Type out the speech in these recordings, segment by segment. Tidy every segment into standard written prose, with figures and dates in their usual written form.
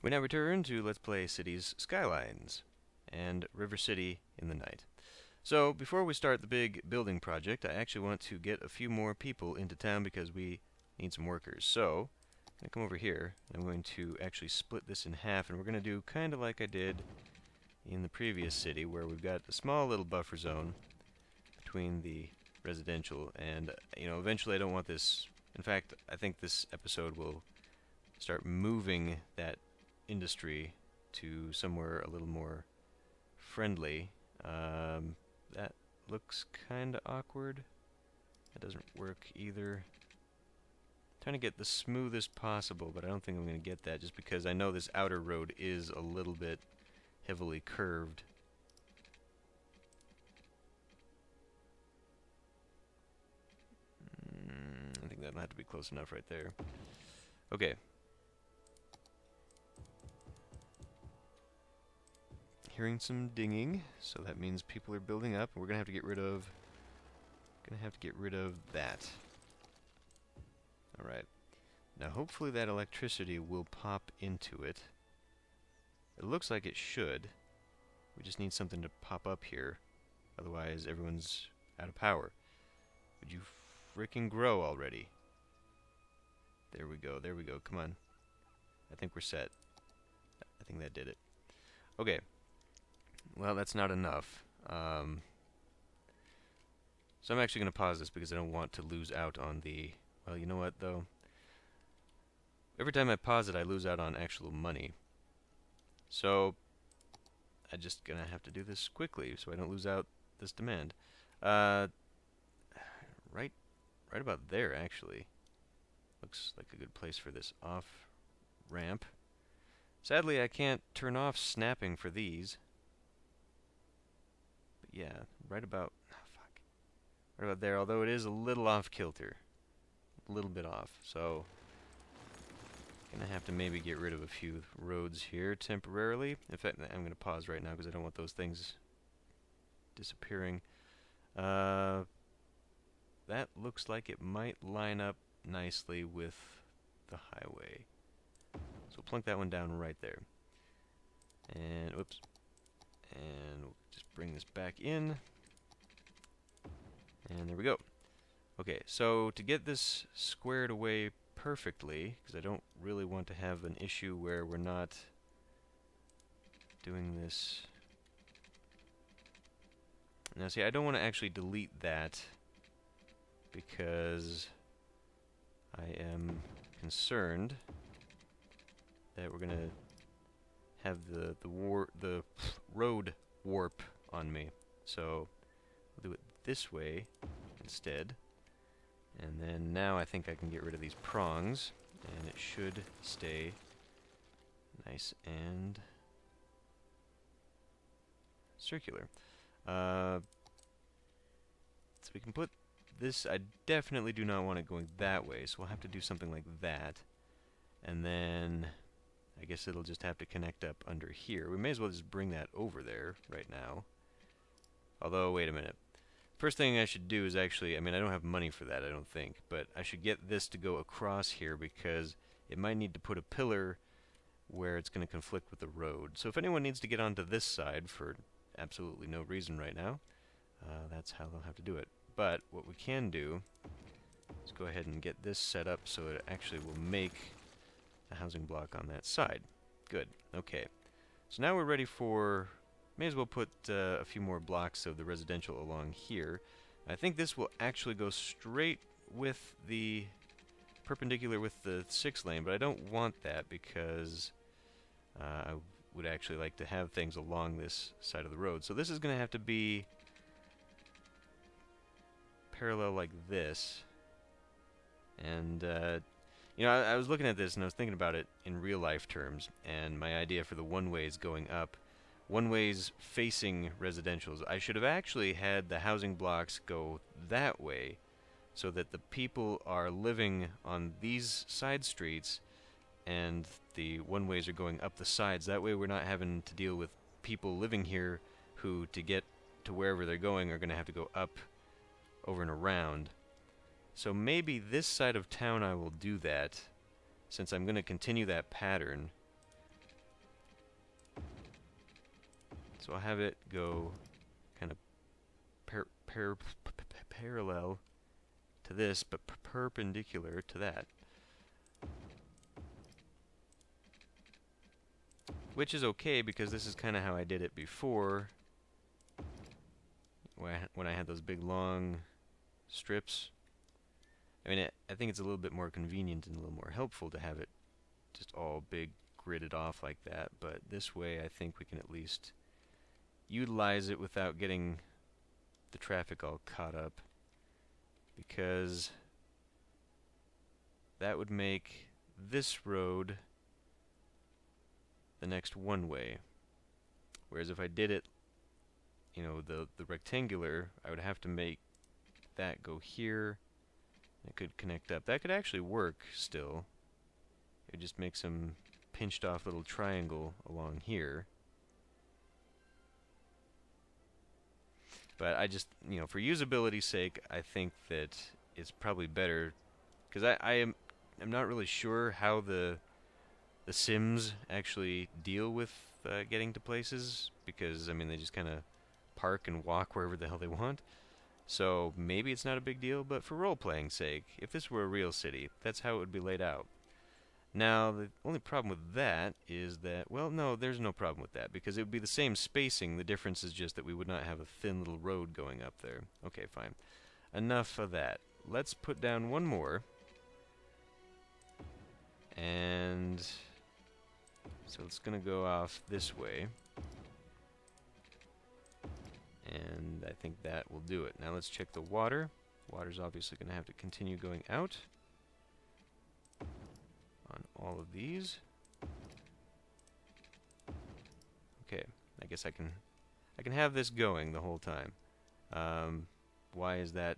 We now return to Let's Play Cities Skylines and River City in the night. So, before we start the big building project, I actually want to get a few more people into town because we need some workers. So, I'm going to come over here, and I'm going to actually split this in half, and we're going to do kind of like I did in the previous city, where we've got a small little buffer zone between the residential, and, eventually I don't want this. In fact, I think this episode will start moving that industry to somewhere a little more friendly. That looks kind of awkward. That doesn't work either. Trying to get the smoothest possible, but I don't think I'm going to get that just because I know this outer road is a little bit heavily curved. I think that'll have to be close enough right there. Okay. Hearing some dinging, so that means people are building up. We're gonna have to get rid of that. Alright. Now hopefully that electricity will pop into it. It looks like it should. We just need something to pop up here. Otherwise everyone's out of power. Would you frickin' grow already? There we go, come on. I think we're set. I think that did it. Okay. Well, that's not enough. So I'm actually going to pause this because I don't want to lose out on the... Well, you know what, though? Every time I pause it, I lose out on actual money. So I'm just going to have to do this quickly so I don't lose out this demand. Right about there, actually. Looks like a good place for this off-ramp. Sadly, I can't turn off snapping for these. Yeah, right about there, although it is a little off kilter. A little bit off, so gonna have to maybe get rid of a few roads here temporarily. In fact, I'm gonna pause right now because I don't want those things disappearing. That looks like it might line up nicely with the highway. So plunk that one down right there. And, whoops. And we'll just bring this back in. And there we go. Okay, so to get this squared away perfectly, because I don't really want to have an issue where we're not doing this. Now see, I don't want to actually delete that because I am concerned that we're going to have the road warp on me. So we'll do it this way instead. And then now I think I can get rid of these prongs, and it should stay nice and circular. So we can put this, I definitely do not want it going that way, so we'll have to do something like that. And then I guess it'll just have to connect up under here. We may as well just bring that over there right now. Although, wait a minute. First thing I should do is actually, I don't have money for that, I don't think, but I should get this to go across here because it might need to put a pillar where it's going to conflict with the road. So if anyone needs to get onto this side for absolutely no reason right now, that's how they'll have to do it. But what we can do is go ahead and get this set up so it actually will make a housing block on that side. Good. Okay. So now we're ready for... May as well put a few more blocks of the residential along here. I think this will actually go straight with the... perpendicular with the 6-lane, but I don't want that because I would actually like to have things along this side of the road. So this is going to have to be parallel like this. And, I was looking at this and I was thinking about it in real life terms, and my idea for the one-ways going up, one-ways facing residentials, I should have actually had the housing blocks go that way so that the people are living on these side streets and the one-ways are going up the sides. That way we're not having to deal with people living here who, to get to wherever they're going, are going to have to go up, over and around. So maybe this side of town I will do that, since I'm going to continue that pattern. So I'll have it go kind of parallel to this, but perpendicular to that. Which is okay, because this is kind of how I did it before, when I had those big long strips. I mean, I think it's a little bit more convenient and a little more helpful to have it just all big gridded off like that, but this way I think we can at least utilize it without getting the traffic all caught up, because that would make this road the next one-way. Whereas if I did it, you know, the rectangular, I would have to make that go here. It could connect up. That could actually work still. It would just make some pinched off little triangle along here. But I just, you know, for usability's sake, I think that it's probably better, because I'm not really sure how the Sims actually deal with getting to places, because I mean they just kind of park and walk wherever the hell they want. So maybe it's not a big deal, but for role-playing sake, if this were a real city, that's how it would be laid out. Now, the only problem with that is that, well, no, there's no problem with that, because it would be the same spacing. The difference is just that we would not have a thin little road going up there. Okay, fine. Enough of that. Let's put down one more. And so it's going to go off this way. And I think that will do it. Now let's check the water. Water's obviously going to have to continue going out on all of these. Okay, I guess I can have this going the whole time. Why is that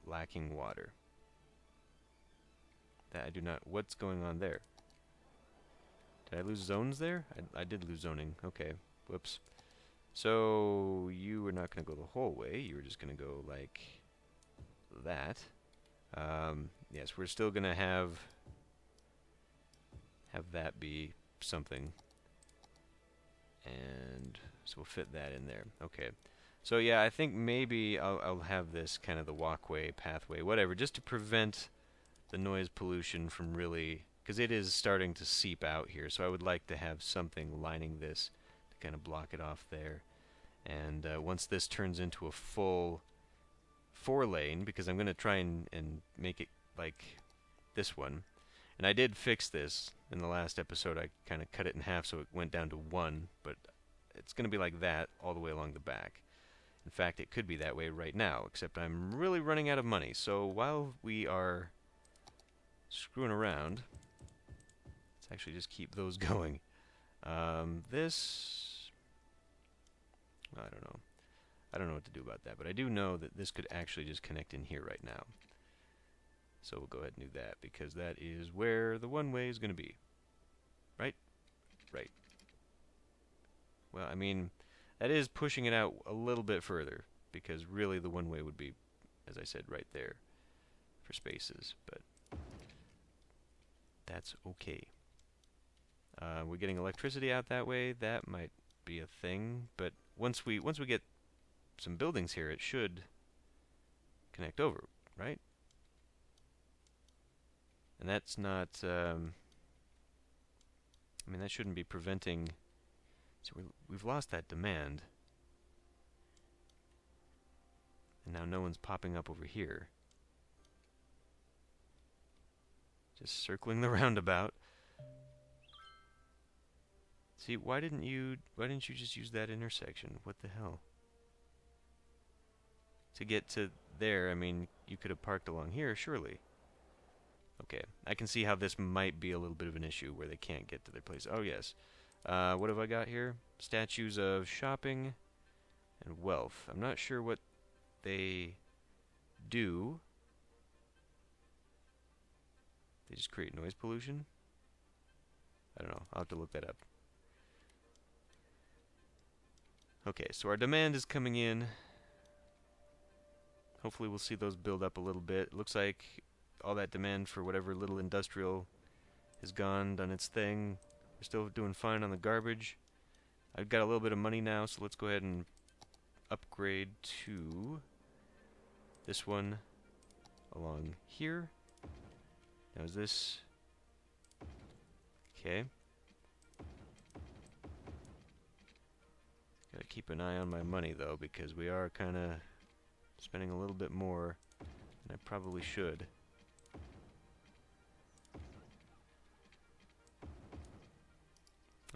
lacking water? That I do not. What's going on there? Did I lose zones there? I did lose zoning. Okay. Whoops. So you were not going to go the whole way. You were just going to go like that. Yes, we're still going to have that be something. And so we'll fit that in there. Okay. So yeah, I think maybe I'll have this kind of the walkway, pathway, whatever, just to prevent the noise pollution from really, because it is starting to seep out here. So I would like to have something lining this to kind of block it off there. And once this turns into a full 4-lane, because I'm going to try and make it like this one. And I did fix this in the last episode. I kind of cut it in half so it went down to 1, but it's going to be like that all the way along the back. In fact, it could be that way right now, except I'm really running out of money. So while we are screwing around, let's actually just keep those going. This, I don't know. I don't know what to do about that, but I do know that this could actually just connect in here right now. So we'll go ahead and do that, because that is where the one-way is going to be. Right? Right. Well, I mean, that is pushing it out a little bit further, because really the one-way would be, as I said, right there for spaces, but that's okay. We're getting electricity out that way. That might be a thing, but once we get some buildings here, it should connect over, right? And that's not, I mean, that shouldn't be preventing, so we've lost that demand. And now no one's popping up over here. Just circling the roundabout. See, why didn't you just use that intersection? What the hell? To get to there, I mean, you could have parked along here, surely. Okay, I can see how this might be a little bit of an issue where they can't get to their place. Oh, yes. What have I got here? Statues of shopping and wealth. I'm not sure what they do. They just create noise pollution? I don't know. I'll have to look that up. Okay, so our demand is coming in. Hopefully we'll see those build up a little bit. It looks like all that demand for whatever little industrial has gone, done its thing. We're still doing fine on the garbage. I've got a little bit of money now, so let's go ahead and upgrade to this one along here. Now is this... Okay. Gotta keep an eye on my money though, because we are kind of spending a little bit more than I probably should.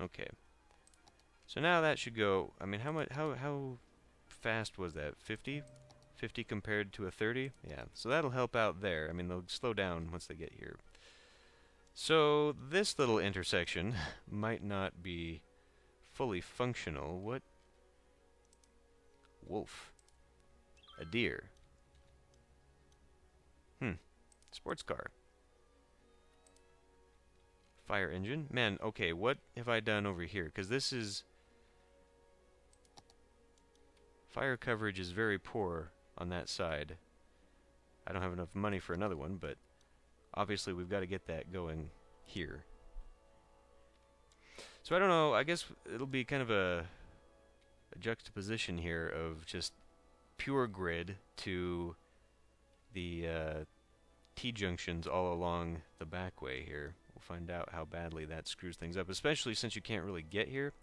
Okay. So now that should go. I mean, how fast was that? 50? 50 compared to a 30? Yeah. So that'll help out there. I mean, they'll slow down once they get here. So this little intersection might not be fully functional. What? Wolf. A deer. Sports car. Fire engine. Man, okay, what have I done over here? Because this is... Fire coverage is very poor on that side. I don't have enough money for another one, but obviously we've got to get that going here. So I don't know, I guess it'll be kind of a juxtaposition here of just pure grid to the T-junctions all along the back way here. We'll find out how badly that screws things up, especially since you can't really get here.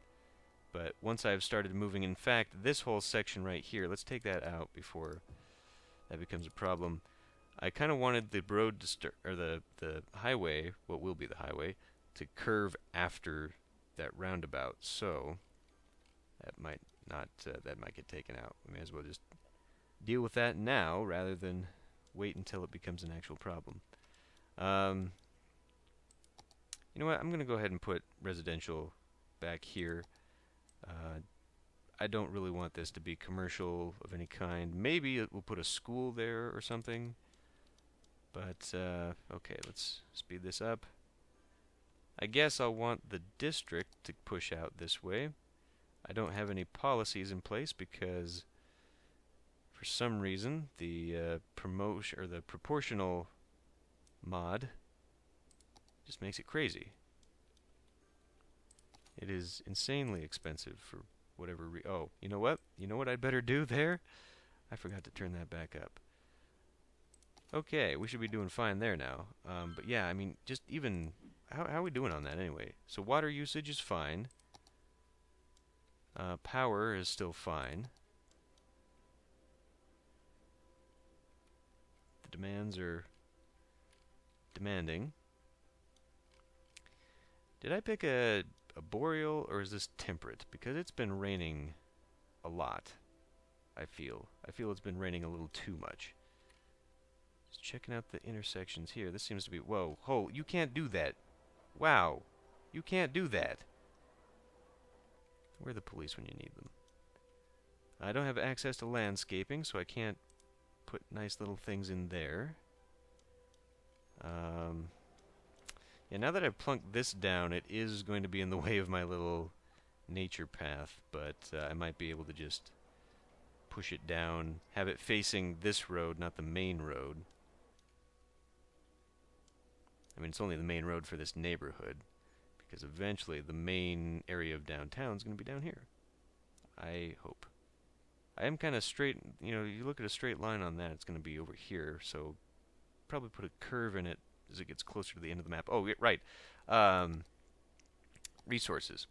But once I've started moving, in fact, this whole section right here, let's take that out before that becomes a problem. I kind of wanted the road to or the highway, what will be the highway, to curve after that roundabout. So that might not that might get taken out. We may as well just deal with that now rather than wait until it becomes an actual problem. You know what? I'm going to go ahead and put residential back here. I don't really want this to be commercial of any kind. Maybe we'll put a school there or something. But, okay, let's speed this up. I guess I'll want the district to push out this way. I don't have any policies in place because for some reason the promotion or the proportional mod just makes it crazy. It is insanely expensive for whatever oh, you know what? You know what I'd better do there? I forgot to turn that back up. Okay, we should be doing fine there now. But yeah, I mean, just even... How are we doing on that anyway? So water usage is fine. Power is still fine. The demands are demanding. Did I pick a boreal or is this temperate? Because it's been raining a lot, I feel. I feel it's been raining a little too much. Just checking out the intersections here. This seems to be... Whoa, you can't do that. Wow, you can't do that. Where are the police when you need them? I don't have access to landscaping, so I can't put nice little things in there. Yeah, now that I've plunked this down, it is going to be in the way of my little nature path, but I might be able to just push it down, have it facing this road, not the main road. I mean, it's only the main road for this neighborhood, because eventually the main area of downtown is going to be down here. I hope. I am kind of straight, you know, you look at a straight line on that, it's going to be over here, so probably put a curve in it as it gets closer to the end of the map. Oh, right. Resources.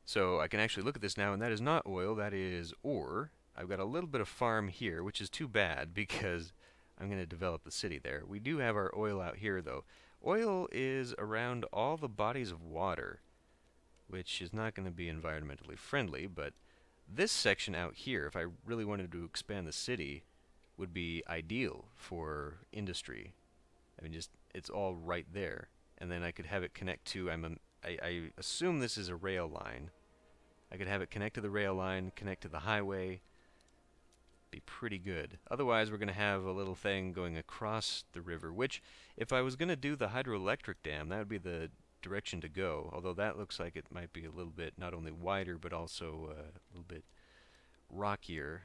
So I can actually look at this now, and that is not oil, that is ore. I've got a little bit of farm here, which is too bad, because I'm going to develop the city there. We do have our oil out here, though. Oil is around all the bodies of water, which is not going to be environmentally friendly, but this section out here, if I really wanted to expand the city, would be ideal for industry. I mean, just, it's all right there. And then I could have it connect to, I assume this is a rail line. I could have it connect to the rail line, connect to the highway. Be pretty good. Otherwise, we're going to have a little thing going across the river, which, if I was going to do the hydroelectric dam, that would be the direction to go. Although that looks like it might be a little bit not only wider, but also a little bit rockier.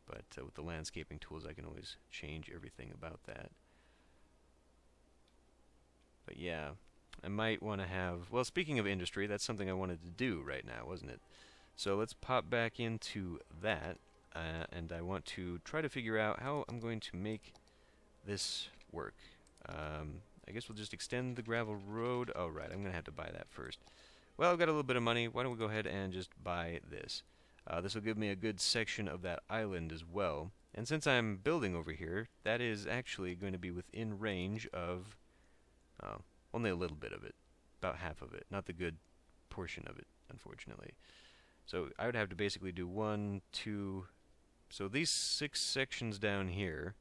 But with the landscaping tools, I can always change everything about that. But yeah, I might want to have... Well, speaking of industry, that's something I wanted to do right now, wasn't it? So let's pop back into that, and I want to try to figure out how I'm going to make this work. I guess we'll just extend the gravel road. Oh, right, I'm going to have to buy that first. Well, I've got a little bit of money. Why don't we go ahead and just buy this? This will give me a good section of that island as well. And since I'm building over here, that is actually going to be within range of... only a little bit of it. About half of it. Not the good portion of it, unfortunately. So I would have to basically do 1, 2... So these 6 sections down here...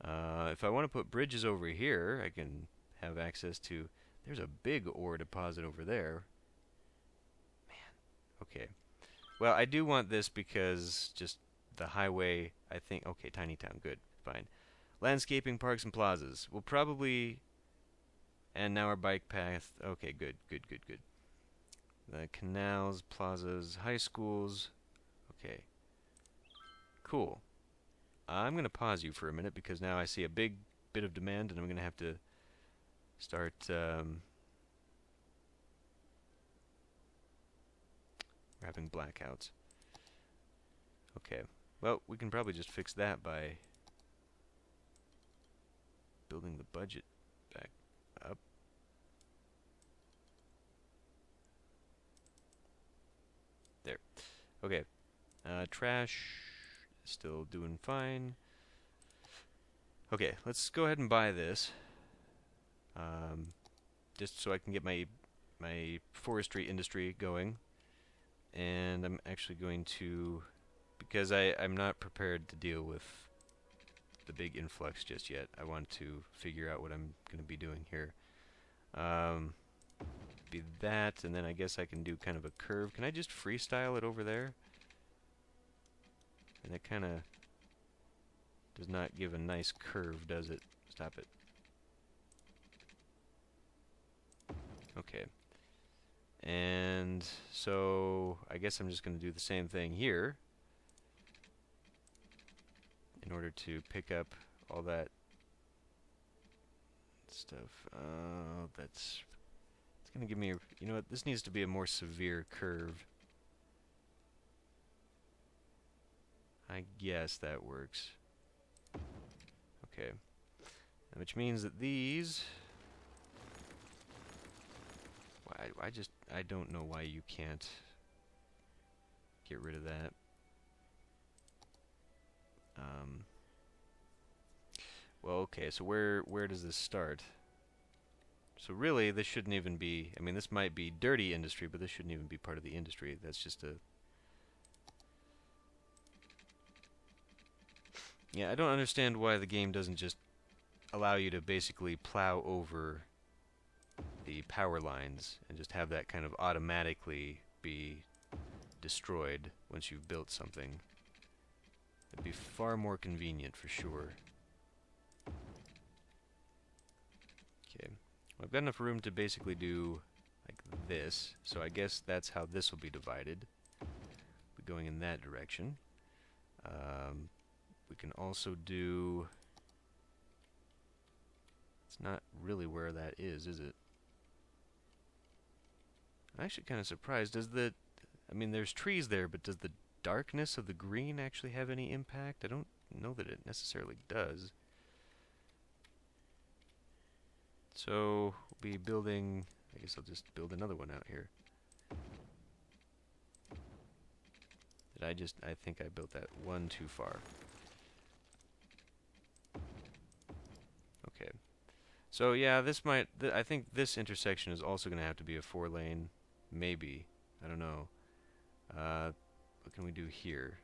if I want to put bridges over here, I can have access to... There's a big ore deposit over there. Man. Okay. Well, I do want this because just the highway, I think... Okay, tiny town. Good. Fine. Landscaping, parks, and plazas. We'll probably... And now our bike path. Okay, good, good, good, good. The canals, plazas, high schools. Okay. Cool. I'm going to pause you for a minute because now I see a big bit of demand and I'm going to have to start having blackouts. Okay. Well, we can probably just fix that by building the budget back up. There. Okay. Trash still doing fine. Okay, let's go ahead and buy this. Just so I can get my forestry industry going. And I'm actually going to, because I'm not prepared to deal with the big influx just yet. I want to figure out what I'm going to be doing here. Be that, and then I guess I can do kind of a curve. Can I just freestyle it over there? And that kind of does not give a nice curve, does it? Stop it. Okay. And so I guess I'm just going to do the same thing here in order to pick up all that stuff. It's going to give me a, you know what, this needs to be a more severe curve. I guess that works. Okay. Which means that these... I don't know why you can't get rid of that. Well, okay, so where does this start? So really, this shouldn't even be... I mean, this might be dirty industry, but this shouldn't even be part of the industry. That's just a... Yeah, I don't understand why the game doesn't just allow you to basically plow over the power lines and just have that kind of automatically be destroyed once you've built something. It'd be far more convenient for sure. Okay, well, I've got enough room to basically do like this, so I guess that's how this will be divided. We're going in that direction. We can also do... It's not really where that is it? I'm actually kind of surprised. Does the... I mean, there's trees there, but does the darkness of the green actually have any impact? I don't know that it necessarily does. So, we'll be building... I guess I'll just build another one out here. I think I built that one too far. Okay. So yeah, this might... I think this intersection is also going to have to be a 4-lane. Maybe. I don't know. What can we do here?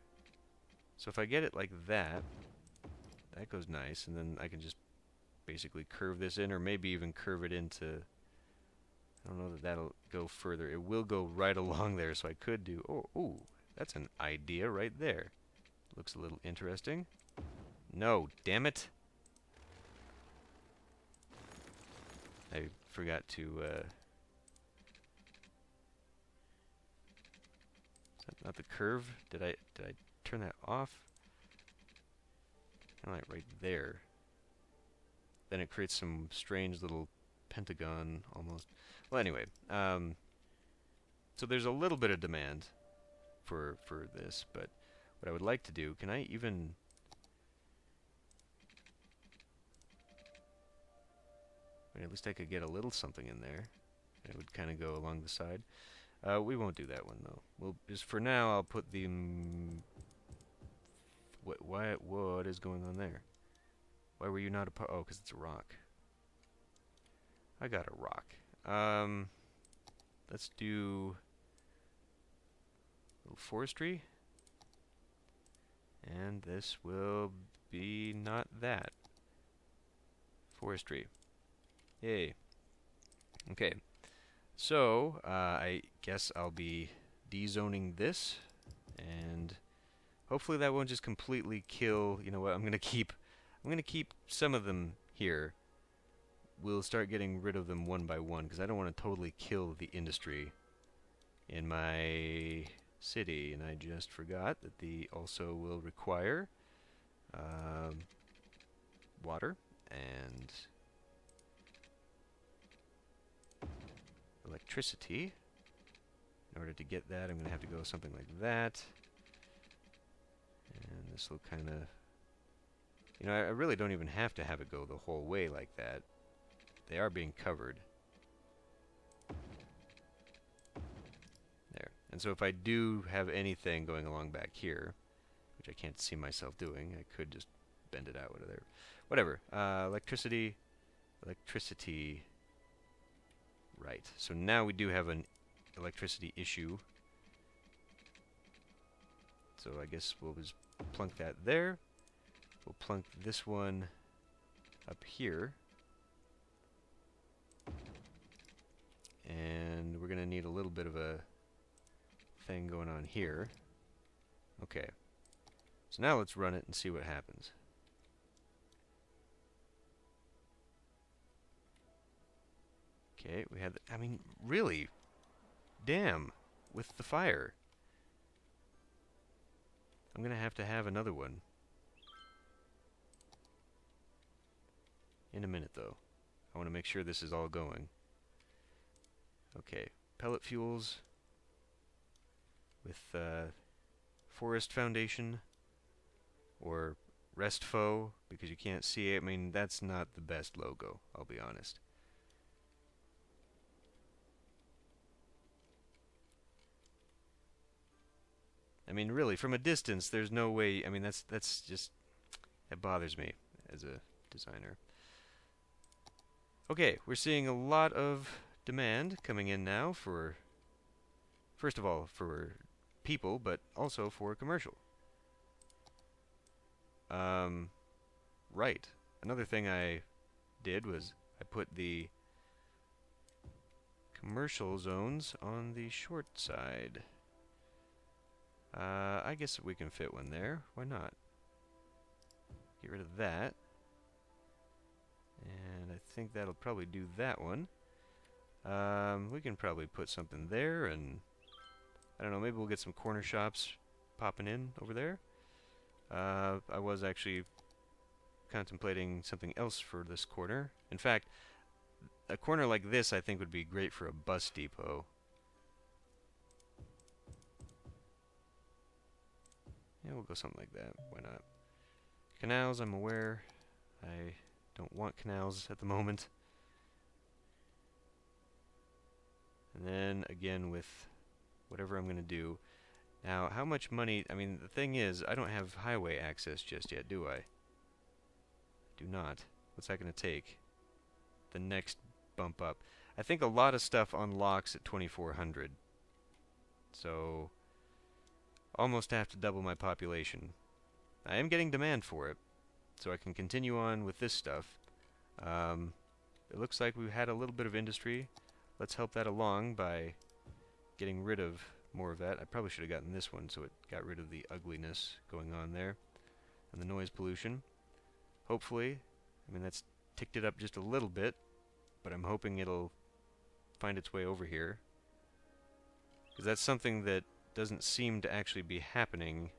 So if I get it like that, that goes nice, and then I can just basically curve this in, or maybe even curve it into... I don't know that that'll go further. It will go right along there, so I could do... Oh, ooh, that's an idea right there. Looks a little interesting. No, damn it! I forgot to, is that not the curve? Did I turn that off? Kinda like right there. Then it creates some strange little pentagon almost. Well, anyway, so there's a little bit of demand for this, but what I would like to do, can I even... I mean, at least I could get a little something in there. It would kind of go along the side. We won't do that one, though. We'll just, for now, I'll put the... what is going on there? Why were you not a part? Oh, because it's a rock. I got a rock. Let's do a little forestry. And this will be not that. Forestry. Yay. Okay. So, I guess I'll be dezoning this, and hopefully that won't just completely kill, you know what, I'm gonna keep some of them here. We'll start getting rid of them one by one, because I don't want to totally kill the industry in my city, and I just forgot that the also will require water and electricity. In order to get that, I'm going to have to go something like that. And this will kind of... You know, I really don't even have to have it go the whole way like that. They are being covered. There. And so if I do have anything going along back here, which I can't see myself doing, I could just bend it out with there. Whatever. Electricity. Right. So now we do have an electricity issue. So I guess we'll just plunk that there. We'll plunk this one up here. And we're going to need a little bit of a thing going on here. Okay. So now let's run it and see what happens. Okay, we had... I mean, really? Damn. With the fire. I'm going to have another one. In a minute, though. I want to make sure this is all going. Okay, pellet fuels with forest foundation or restfo, because you can't see it. I mean, that's not the best logo, I'll be honest. I mean, really, from a distance, there's no way. I mean, that's just... It bothers me as a designer. Okay, we're seeing a lot of demand coming in now for... First of all, for people, but also for commercial. Right. Another thing I did was I put the commercial zones on the short side. I guess we can fit one there. Why not? Get rid of that. And I think that'll probably do that one. We can probably put something there, and I don't know, maybe we'll get some corner shops popping in over there. I was actually contemplating something else for this corner. In fact, a corner like this I think would be great for a bus depot. Yeah, we'll go something like that. Why not? Canals, I'm aware. I don't want canals at the moment. And then, again, with whatever I'm going to do. Now, how much money... I mean, the thing is, I don't have highway access just yet, do I? Do not. What's that going to take? The next bump up. I think a lot of stuff unlocks at 2400. So... almost have to double my population. I am getting demand for it, so I can continue on with this stuff. It looks like we've had a little bit of industry. Let's help that along by getting rid of more of that. I probably should have gotten this one so it got rid of the ugliness going on there and the noise pollution. Hopefully, I mean, that's ticked it up just a little bit, but I'm hoping it'll find its way over here, because that's something that doesn't seem to actually be happening.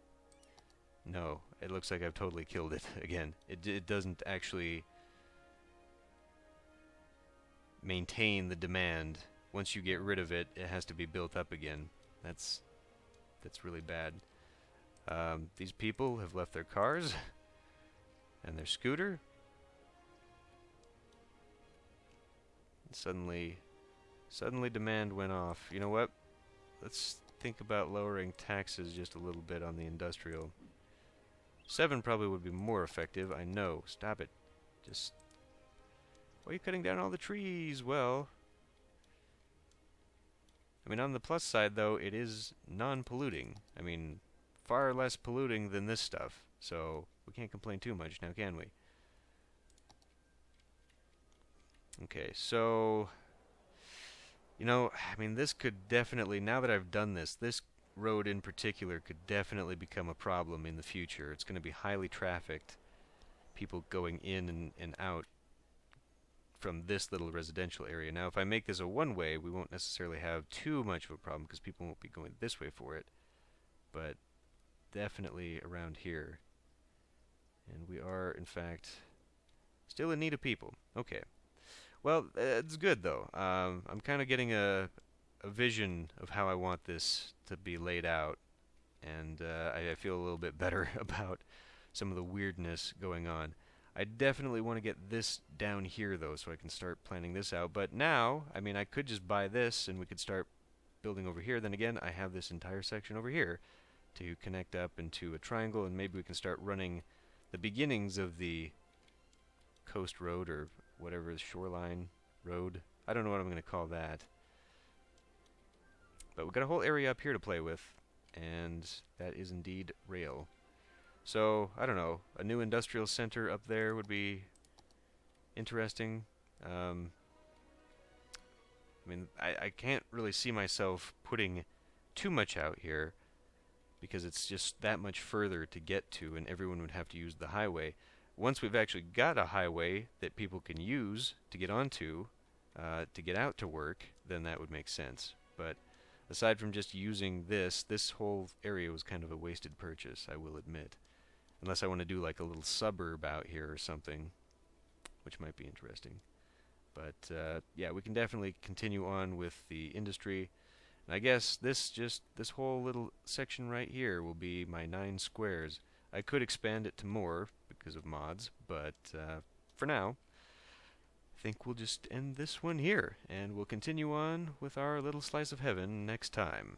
No, it looks like I've totally killed it again. It doesn't actually maintain the demand. Once you get rid of it, it has to be built up again. That's really bad. These people have left their cars and their scooter. Suddenly demand went off. You know what? Let's think about lowering taxes just a little bit on the industrial. 7 probably would be more effective, I know. Stop it. Just... Why are you cutting down all the trees? Well... I mean, on the plus side, though, it is non-polluting. I mean, far less polluting than this stuff. So, we can't complain too much now, can we? Okay, so... You know, I mean, this could definitely, now that I've done this, this road in particular could definitely become a problem in the future. It's going to be highly trafficked. People going in and out from this little residential area. Now, if I make this a one-way, we won't necessarily have too much of a problem because people won't be going this way for it. But definitely around here. And we are, in fact, still in need of people. Okay. Well, it's good, though. I'm kind of getting a vision of how I want this to be laid out. And I feel a little bit better about some of the weirdness going on. I definitely want to get this down here, though, so I can start planning this out. But now, I mean, I could just buy this, and we could start building over here. Then again, I have this entire section over here to connect up into a triangle, and maybe we can start running the beginnings of the coast road, or whatever, the shoreline road. I don't know what I'm going to call that. But we've got a whole area up here to play with, and that is indeed rail. So, I don't know, a new industrial center up there would be interesting. I mean, I can't really see myself putting too much out here because it's just that much further to get to, and everyone would have to use the highway. Once we've actually got a highway that people can use to get onto, to get out to work, then that would make sense. But aside from just using this whole area was kind of a wasted purchase, I will admit. Unless I want to do like a little suburb out here or something, which might be interesting. But yeah, we can definitely continue on with the industry. And I guess this whole little section right here will be my 9 squares. I could expand it to more because of mods, but for now, I think we'll just end this one here, and we'll continue on with our little slice of heaven next time.